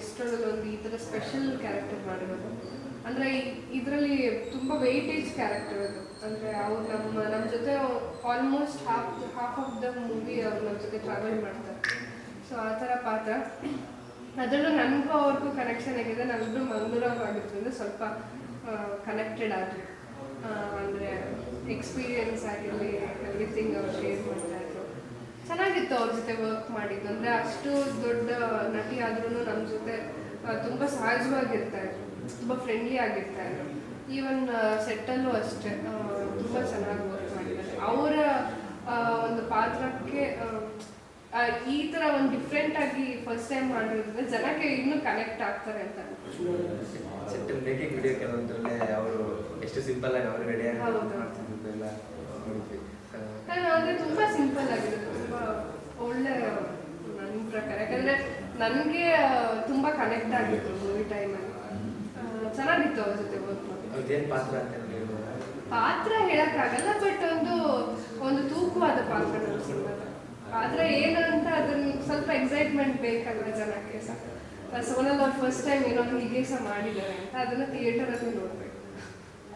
ಎಷ್ಟರಲ್ಲಿ ಒಂದು ಈ ಥರ ಸ್ಪೆಷಲ್ ಕ್ಯಾರೆಕ್ಟರ್ ಮಾಡಿರೋದು. ಅಂದರೆ ಇದರಲ್ಲಿ ತುಂಬ ವೆಯ್ಟೇಜ್ ಕ್ಯಾರೆಕ್ಟರ್ ಅದು. ಅಂದರೆ ಅವ್ರು ನಮ್ಮ ಜೊತೆ almost half of the movie ಅವ್ರು ನಮ್ಮ ಜೊತೆ ಟ್ರಾವೆಲ್ ಮಾಡ್ತಾರೆ. ಸೊ ಆ ಥರ ಪಾತ್ರ. ಅದರಲ್ಲೂ ನನಗೂ ಅವ್ರಿಗೂ ಕನೆಕ್ಷನ್ ಆಗಿದೆ. ನಾವಿಬ್ಬರು ಮಂಗಳೂರಾಗ ಆಗಿದ್ದರಿಂದ ಸ್ವಲ್ಪ ಕನೆಕ್ಟೆಡ್ ಆದ್ವಿ. ಅಂದರೆ ಎಕ್ಸ್ಪೀರಿಯನ್ಸ್ ಆಗಿರಲಿ ಎವ್ರಿಥಿಂಗ್ ಅವ್ರು ಶೇರ್ ಮಾಡ್ತಾಯಿದ್ರು. ಚೆನ್ನಾಗಿತ್ತು ಅವ್ರ ಜೊತೆ ವರ್ಕ್ ಮಾಡಿದ್ದು. ಅಂದರೆ ಅಷ್ಟು ದೊಡ್ಡ ನಟಿ ಆದ್ರೂ ನಮ್ಮ ಜೊತೆ ತುಂಬ ಸಹಜವಾಗಿರ್ತಾಯಿದ್ರು, ತುಂಬ ಫ್ರೆಂಡ್ಲಿ ಆಗಿರ್ತಾಯಿದ್ರು. ಈವನ್ ಸೆಟ್ಟಲ್ಲೂ ಅಷ್ಟೇ ತುಂಬ ಚೆನ್ನಾಗಿ ವರ್ಕ್ ಮಾಡಿದ್ದಾರೆ. ಅವರ ಒಂದು ಪಾತ್ರಕ್ಕೆ ಈ ಥರ ಒಂದು ಡಿಫ್ರೆಂಟ್ ಆಗಿ ಫಸ್ಟ್ ಟೈಮ್ ಮಾಡಿರೋದ್ರಿಂದ ಜನಕ್ಕೆ ಇನ್ನೂ ಕನೆಕ್ಟ್ ಆಗ್ತಾರೆ ಅಂತ. ಸೆಟ್ಟಲ್ ಮೇಕಿಂಗ್ ವಿಡಿಯೋ ಕೆಲವೊಂದರಲ್ಲೇ ಅವರು ಎಷ್ಟು ಸಿಂಪಲ್ ಆಗಿ ಅವರು ರೆಡಿ ಆಗಿ ಮಾಡ್ತಿದ್ದೆಲ್ಲ ನೋಡಿದ್ವಿ. ಅಂದರೆ ತುಂಬ ಸಿಂಪಲ್ ಆಗಿದೆ, ತುಂಬ ಒಳ್ಳೆ ನನ್ನ ಪ್ರಕಾರ. ಯಾಕಂದರೆ ನನಗೆ ತುಂಬ ಕನೆಕ್ಟ್ ಆಗಿತ್ತು ಮೂವಿ ಟೈಮಲ್ಲಿ. ಚೆನ್ನಾಗಿತ್ತು ಅವ್ರ ಜೊತೆ ವರ್ಕ್ ಮಾಡಿ. ಅದೇನು ಪಾತ್ರ ಅಂತ ಪಾತ್ರ ಹೇಳೋಕ್ಕಾಗಲ್ಲ, ಬಟ್ ಒಂದು ತೂಕವಾದ ಪಾತ್ರ ನಮ್ಮ ಸಿನಿಮಾದ. ಆದರೆ ಏನಂತ ಅದನ್ನು ಸ್ವಲ್ಪ ಎಕ್ಸೈಟ್ಮೆಂಟ್ ಬೇಕಲ್ಲ ಜನಕ್ಕೆ. ಸೋನಲ್ ಅವ್ರು ಫಸ್ಟ್ ಟೈಮ್ ಏನೋ ಹೀಗೆ ಸಹ ಮಾಡಿದ್ದಾರೆ ಅಂತ ಅದನ್ನು ಥಿಯೇಟರಲ್ಲಿ ನೋಡಬೇಕು.